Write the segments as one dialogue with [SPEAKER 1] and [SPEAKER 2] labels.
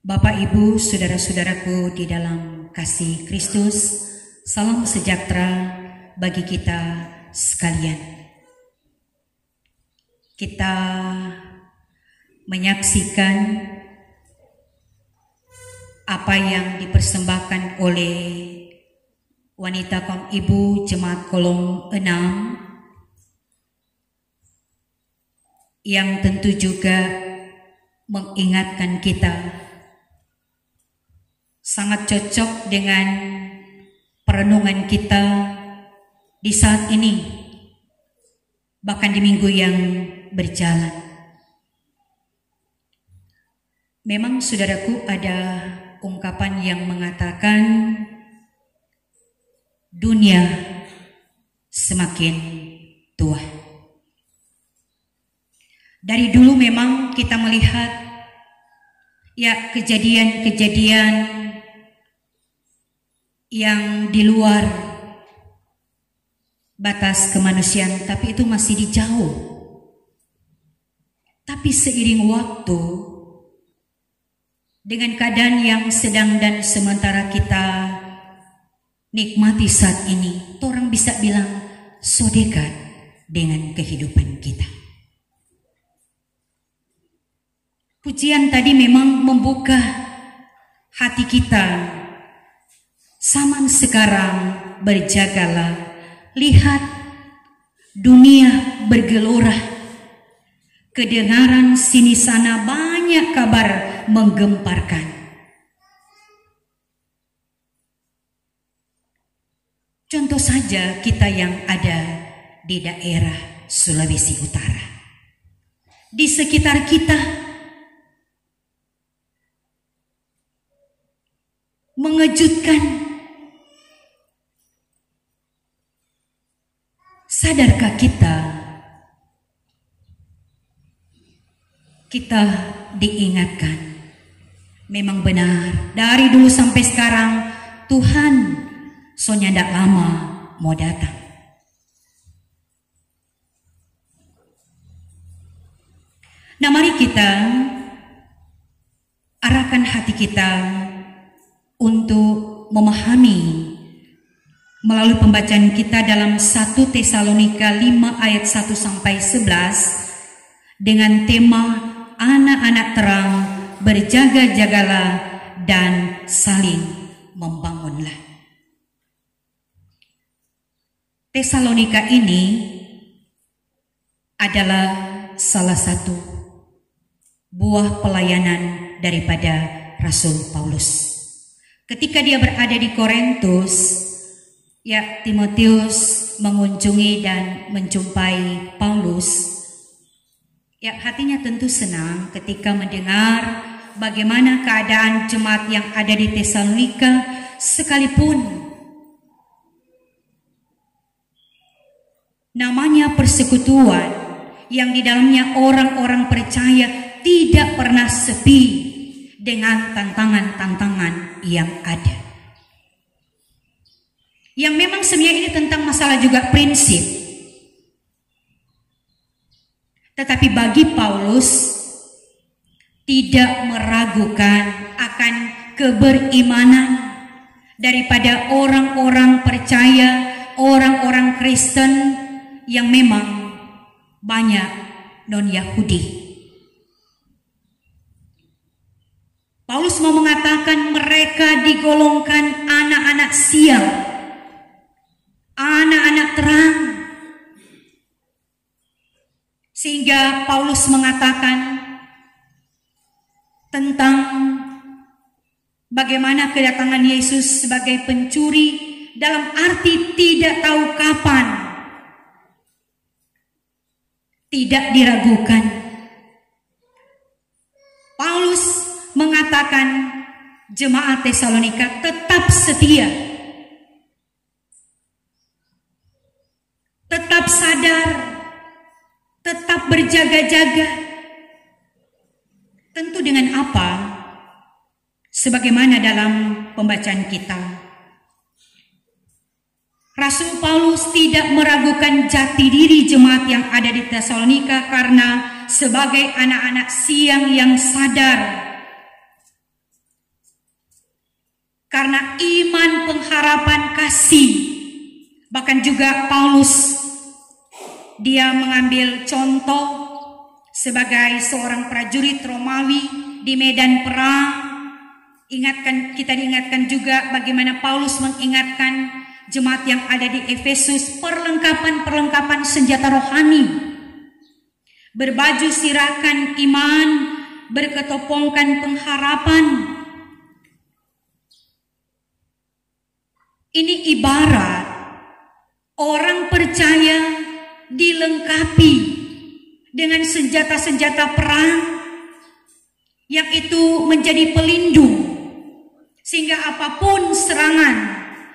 [SPEAKER 1] Bapak, Ibu, saudara-saudaraku di dalam kasih Kristus, salam sejahtera bagi kita sekalian. Kita menyaksikan apa yang dipersembahkan oleh wanita kaum ibu Jemaat Kolong 6 yang tentu juga mengingatkan kita sangat cocok dengan perenungan kita di saat ini, bahkan di minggu yang berjalan. Memang saudaraku, ada ungkapan yang mengatakan dunia semakin tua. Dari dulu memang kita melihat ya kejadian-kejadian yang di luar batas kemanusiaan, tapi itu masih di jauh. Tapi seiring waktu, dengan keadaan yang sedang dan sementara kita nikmati saat ini, orang bisa bilang so dekat dengan kehidupan kita. Pujian tadi memang membuka hati kita. Zaman sekarang berjagalah, lihat dunia bergelora, kedengaran sini sana banyak kabar menggemparkan. Contoh saja kita yang ada di daerah Sulawesi Utara. Di sekitar kita mengejutkan. Sadarkah kita diingatkan, memang benar dari dulu sampai sekarang Tuhan soalnya tidak lama mau datang. Nah, mari kita arahkan hati kita untuk memahami melalui pembacaan kita dalam 1 Tesalonika 5 ayat 1 sampai 11 dengan tema anak-anak terang, berjaga-jagalah dan saling membangunlah. Tesalonika ini adalah salah satu buah pelayanan daripada Rasul Paulus. Ketika dia berada di Korintus, ya, Timotius mengunjungi dan menjumpai Paulus. Ya, hatinya tentu senang ketika mendengar bagaimana keadaan jemaat yang ada di Tesalonika, sekalipun namanya persekutuan yang di dalamnya orang-orang percaya tidak pernah sepi dengan tantangan-tantangan yang ada. Yang memang sebenarnya ini tentang masalah juga prinsip. Tetapi bagi Paulus tidak meragukan akan keberimanan daripada orang-orang percaya, orang-orang Kristen yang memang banyak non-Yahudi. Paulus mau mengatakan mereka digolongkan anak-anak sial, anak-anak terang. Sehingga Paulus mengatakan tentang bagaimana kedatangan Yesus sebagai pencuri dalam arti tidak tahu kapan, tidak diragukan. Paulus mengatakan jemaat Tesalonika tetap setia, tetap sadar, tetap berjaga-jaga. Tentu dengan apa? Sebagaimana dalam pembacaan kita, Rasul Paulus tidak meragukan jati diri jemaat yang ada di Tesalonika karena sebagai anak-anak siang yang sadar karena iman, pengharapan, kasih. Bahkan juga Paulus, dia mengambil contoh sebagai seorang prajurit Romawi di medan perang. Kita diingatkan juga bagaimana Paulus mengingatkan jemaat yang ada di Efesus perlengkapan senjata rohani. Berbaju sirakan iman, berketopongkan pengharapan. Ini ibarat orang percaya dilengkapi dengan senjata-senjata perang yang itu menjadi pelindung, sehingga apapun serangan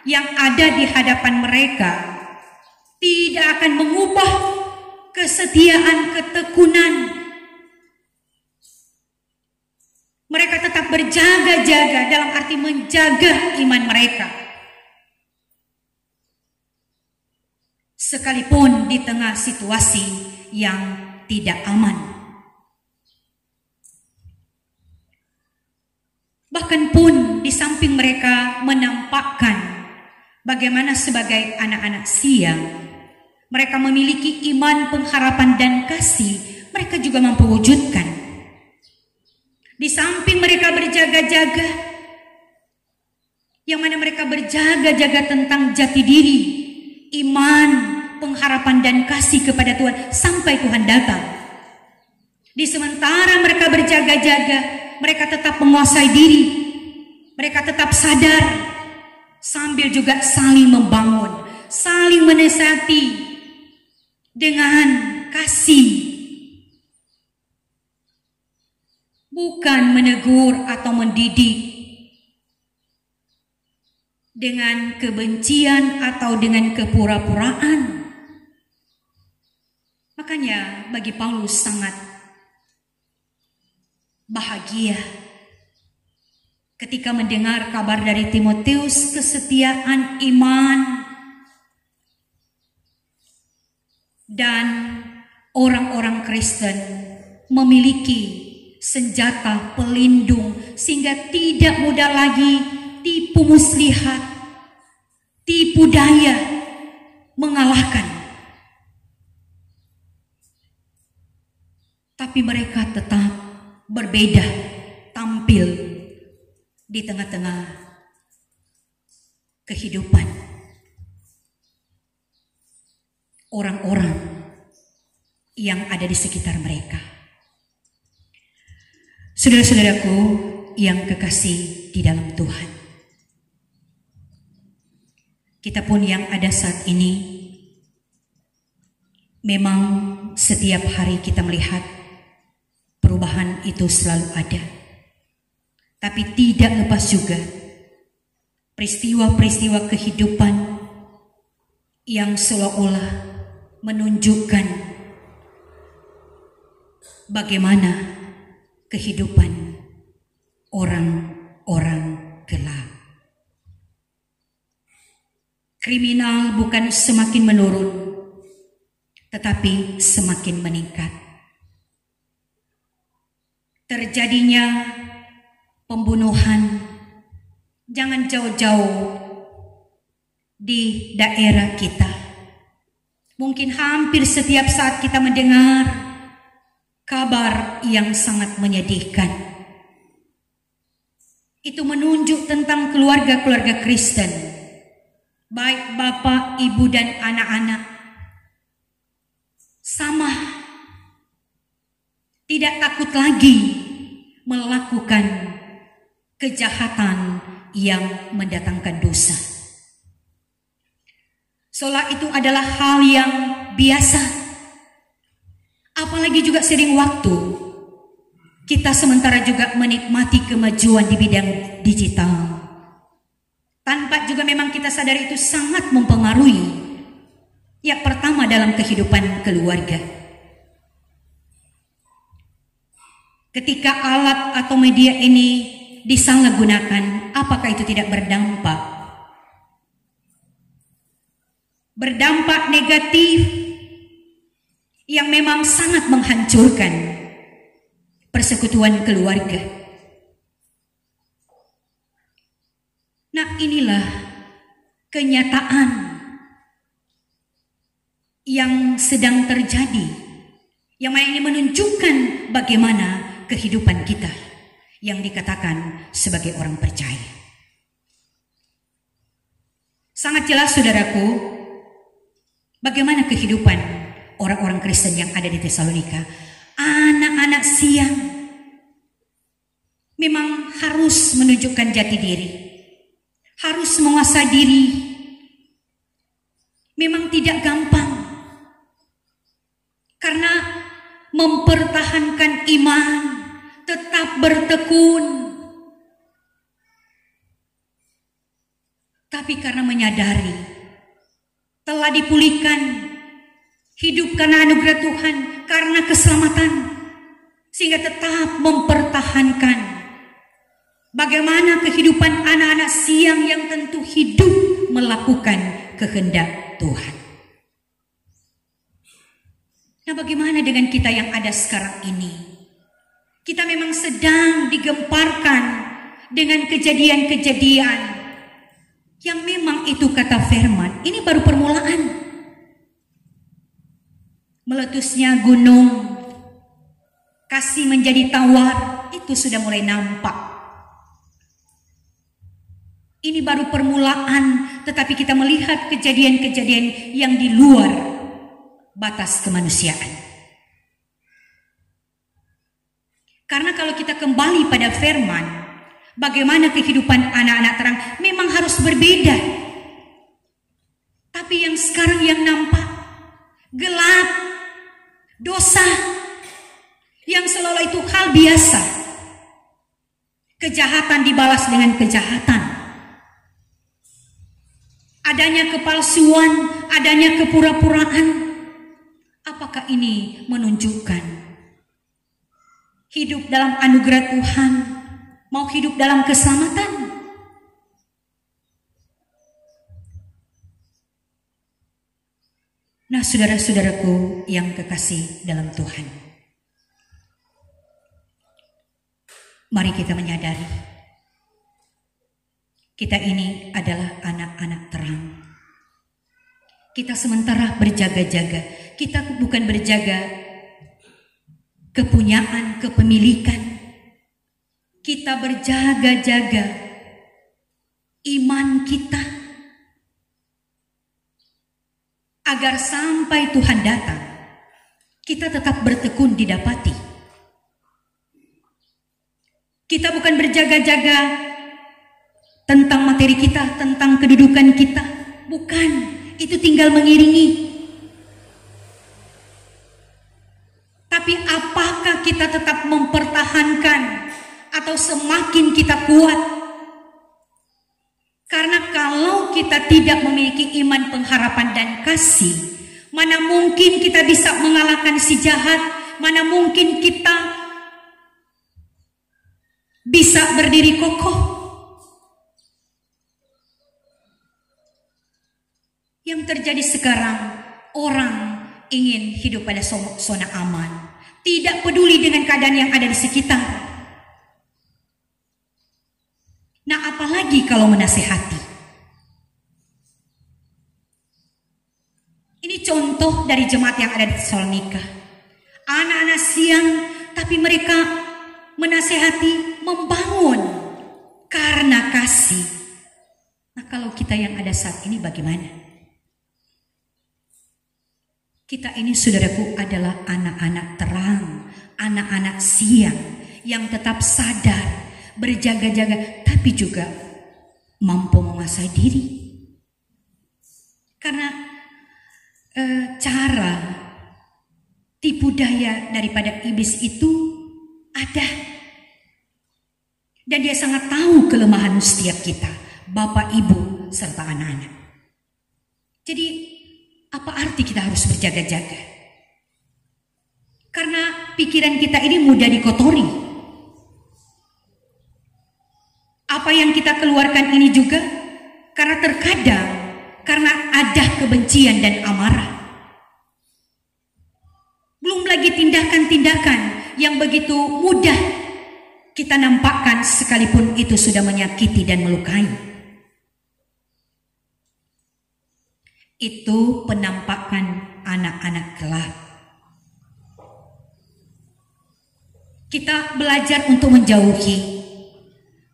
[SPEAKER 1] yang ada di hadapan mereka tidak akan mengubah kesetiaan, ketekunan. Mereka tetap berjaga-jaga, dalam arti menjaga iman mereka. Sekalipun di tengah situasi yang tidak aman. Bahkan pun di samping mereka menampakkan bagaimana sebagai anak-anak siang mereka memiliki iman, pengharapan, dan kasih, mereka juga mampu wujudkan. Di samping mereka berjaga-jaga, yang mana mereka berjaga-jaga tentang jati diri, iman, pengharapan, dan kasih kepada Tuhan sampai Tuhan datang. Di sementara mereka berjaga-jaga, mereka tetap menguasai diri, mereka tetap sadar, sambil juga saling membangun, saling menasihati dengan kasih, bukan menegur atau mendidik dengan kebencian atau dengan kepura-puraan. Makanya bagi Paulus sangat bahagia ketika mendengar kabar dari Timotius, kesetiaan iman dan orang-orang Kristen memiliki senjata pelindung sehingga tidak mudah lagi tipu muslihat, tipu daya mengalahkan. Tapi mereka tetap berbeda tampil di tengah-tengah kehidupan orang-orang yang ada di sekitar mereka. Saudara-saudaraku yang kekasih di dalam Tuhan, kita pun yang ada saat ini, memang setiap hari kita melihat perubahan itu selalu ada. Tapi tidak lepas juga peristiwa-peristiwa kehidupan yang seolah-olah menunjukkan bagaimana kehidupan orang-orang gelap. Kriminal bukan semakin menurun, tetapi semakin meningkat. Terjadinya pembunuhan jangan jauh-jauh di daerah kita. Mungkin hampir setiap saat kita mendengar kabar yang sangat menyedihkan. Itu menunjuk tentang keluarga-keluarga Kristen, baik bapak, ibu, dan anak-anak, sama tidak takut lagi melakukan kejahatan yang mendatangkan dosa. Seolah itu adalah hal yang biasa. Apalagi juga sering waktu kita sementara juga menikmati kemajuan di bidang digital, tanpa juga memang kita sadar itu sangat mempengaruhi yang pertama dalam kehidupan keluarga. Ketika alat atau media ini disalahgunakan, apakah itu tidak berdampak? Berdampak negatif yang memang sangat menghancurkan persekutuan keluarga. Nah, inilah kenyataan yang sedang terjadi, yang mana ini menunjukkan bagaimana kehidupan kita yang dikatakan sebagai orang percaya. Sangat jelas saudaraku, bagaimana kehidupan orang-orang Kristen yang ada di Tesalonika. Anak-anak siang memang harus menunjukkan jati diri, harus menguasai diri. Memang tidak gampang, karena mempertahankan iman, tetap bertekun. Tapi karena menyadari telah dipulihkan, hidup karena anugerah Tuhan, karena keselamatan, sehingga tetap mempertahankan bagaimana kehidupan anak-anak siang yang tentu hidup melakukan kehendak Tuhan. Nah, bagaimana dengan kita yang ada sekarang ini? Kita memang sedang digemparkan dengan kejadian-kejadian yang memang itu kata firman, ini baru permulaan. Meletusnya gunung, kasih menjadi tawar, itu sudah mulai nampak. Ini baru permulaan, tetapi kita melihat kejadian-kejadian yang di luar batas kemanusiaan. Karena kalau kita kembali pada firman, bagaimana kehidupan anak-anak terang memang harus berbeda. Tapi yang sekarang yang nampak gelap, dosa, yang seolah-olah itu hal biasa. Kejahatan dibalas dengan kejahatan. Adanya kepalsuan, adanya kepura-puraan. Apakah ini menunjukkan hidup dalam anugerah Tuhan, mau hidup dalam keselamatan? Nah, saudara-saudaraku yang kekasih dalam Tuhan, mari kita menyadari kita ini adalah anak-anak terang. Kita sementara berjaga-jaga. Kita bukan berjaga kepunyaan, kepemilikan. Kita berjaga-jaga iman kita, agar sampai Tuhan datang, kita tetap bertekun didapati. Kita bukan berjaga-jaga tentang materi kita, tentang kedudukan kita. Bukan, itu tinggal mengiringi. Tapi apakah kita tetap mempertahankan atau semakin kita kuat? Karena kalau kita tidak memiliki iman, pengharapan, dan kasih, mana mungkin kita bisa mengalahkan si jahat? Mana mungkin kita bisa berdiri kokoh? Yang terjadi sekarang, orang ingin hidup pada zona aman, tidak peduli dengan keadaan yang ada di sekitar. Nah, apalagi kalau menasehati. Ini contoh dari jemaat yang ada di Tesalonika. Anak-anak siang, tapi mereka menasehati, membangun karena kasih. Nah, kalau kita yang ada saat ini bagaimana? Kita ini, saudaraku, adalah anak-anak terang, anak-anak siang yang tetap sadar, berjaga-jaga, tapi juga mampu menguasai diri. Karena cara tipu daya daripada iblis itu ada. Dan dia sangat tahu kelemahan setiap kita, bapak, ibu, serta anak-anak. Jadi apa arti kita harus berjaga-jaga? Karena pikiran kita ini mudah dikotori. Apa yang kita keluarkan ini juga karena terkadang karena ada kebencian dan amarah. Belum lagi tindakan-tindakan yang begitu mudah kita nampakkan sekalipun itu sudah menyakiti dan melukai. Itu penampakan anak-anak gelap. Kita belajar untuk menjauhi.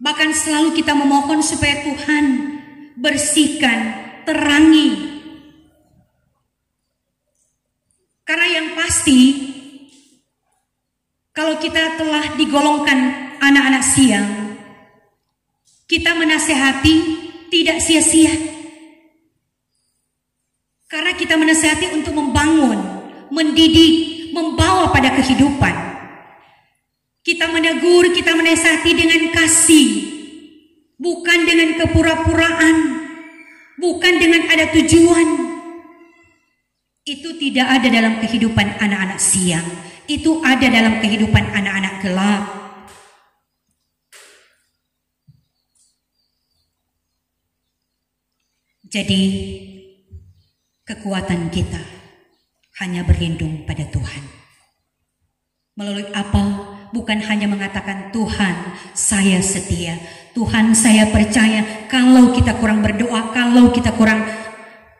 [SPEAKER 1] Bahkan selalu kita memohon supaya Tuhan bersihkan, terangi. Karena yang pasti, kalau kita telah digolongkan anak-anak siang, kita menasehati tidak sia-sia. Karena kita menasehati untuk membangun, mendidik, membawa pada kehidupan. Kita menegur, kita menasehati dengan kasih, bukan dengan kepura-puraan, bukan dengan ada tujuan. Itu tidak ada dalam kehidupan anak-anak siang. Itu ada dalam kehidupan anak-anak gelap. Jadi kekuatan kita hanya berlindung pada Tuhan. Melalui apa? Bukan hanya mengatakan Tuhan saya setia, Tuhan saya percaya. Kalau kita kurang berdoa, kalau kita kurang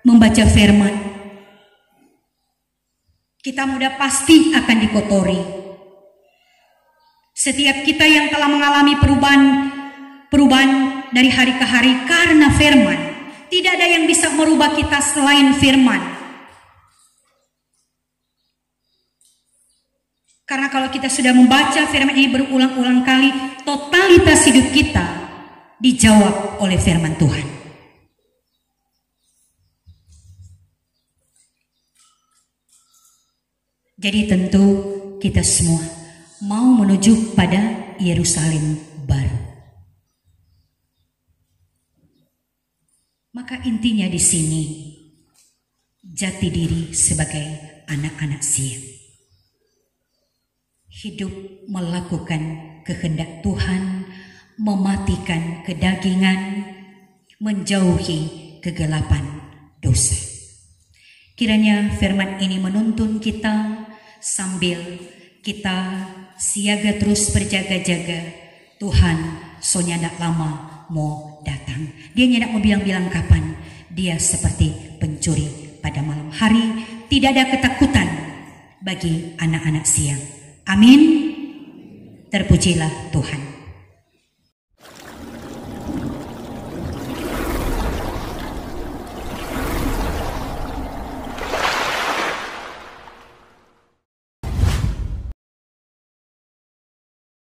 [SPEAKER 1] membaca firman, kita mudah pasti akan dikotori. Setiap kita yang telah mengalami perubahan dari hari ke hari karena firman, tidak ada yang bisa merubah kita selain firman. Karena kalau kita sudah membaca firman ini berulang-ulang kali, totalitas hidup kita dijawab oleh firman Tuhan. Jadi tentu kita semua mau menuju pada Yerusalem baru. Maka intinya di sini, jati diri sebagai anak-anak siang. Hidup melakukan kehendak Tuhan, mematikan kedagingan, menjauhi kegelapan dosa. Kiranya firman ini menuntun kita sambil kita siaga terus berjaga-jaga. Tuhan sonya ndak lama mau datang. Dia nyedak mau bilang-bilang kapan. Dia seperti pencuri pada malam hari. Tidak ada ketakutan bagi anak-anak siang. Amin. Terpujilah Tuhan.